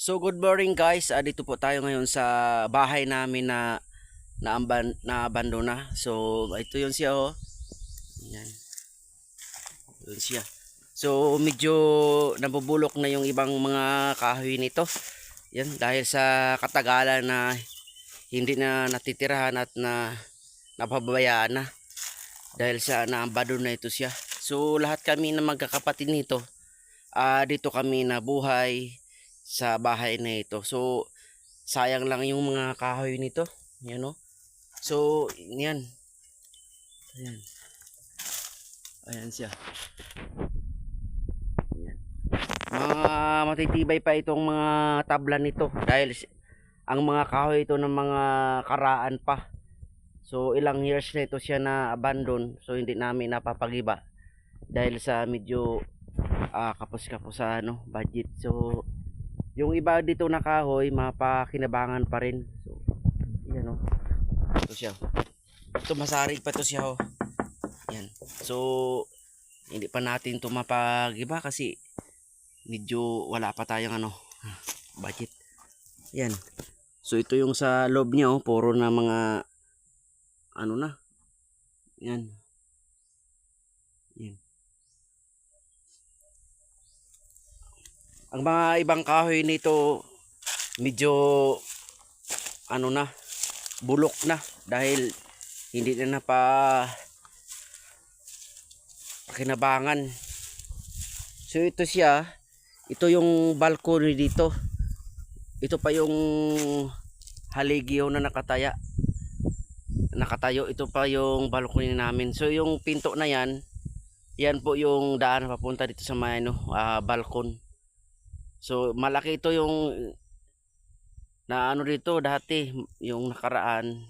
So good morning guys. Dito po tayo ngayon sa bahay namin na abandona. So ito 'yon siya oh. Yan. 'Yun siya. So medyo nabubulok na yung ibang mga kahoy nito. Yan dahil sa katagalan na hindi na natitirahan at napabayaan na dahil sa naabandon na ito siya. So lahat kami na magkakapatid nito, dito kami nabuhay sa bahay na ito. So sayang lang yung mga kahoy nito, yan oh. So yan, ayan, ayan siya, ayan. Mga matitibay pa itong mga tabla nito dahil ang mga kahoy ito ng mga karaan pa. So ilang years na ito siya na abandon, so hindi namin napapagiba dahil sa medyo kapos-kapos sa budget. So yung iba dito na kahoy mapakinabangan pa rin. So yan oh. Ito siya. Ito masarig pa to siya oh. Yan. So hindi pa natin to mapagiba kasi medyo wala pa tayong budget. Yan. So ito yung sa loob niya oh, puro na mga na. Yan. Yan. Ang mga ibang kahoy nito medyo na, bulok na dahil hindi na kinabangan. So ito siya, ito yung balcony dito. Ito pa yung haligyo na nakatayo, ito pa yung balcony namin. So yung pinto na yan po yung daan papunta dito sa may balkon. So malaki ito yung na dito dati, yung nakaraan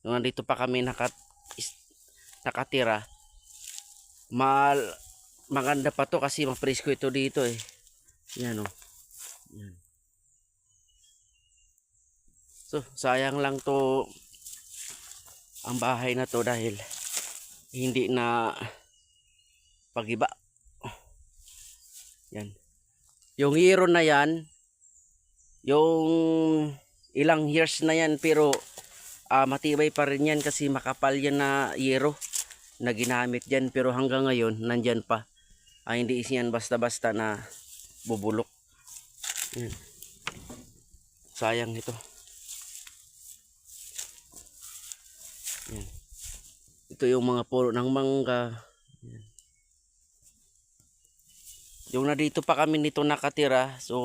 nung nandito pa kami nakatira. Maganda pa to kasi mapresko ito dito eh. Yan oh. Yan. So sayang lang to ang bahay na to dahil hindi na pagiba. Yan. Yung hero na yan, yung ilang years na yan pero matibay pa rin yan kasi makapal yan na hero na ginamit dyan, pero hanggang ngayon nandyan pa. Hindi yan basta-basta na bubulok. Yan. Sayang ito. Yan. Ito yung mga puno ng mangga. Yan. Yung na dito pa kami nito nakatira, so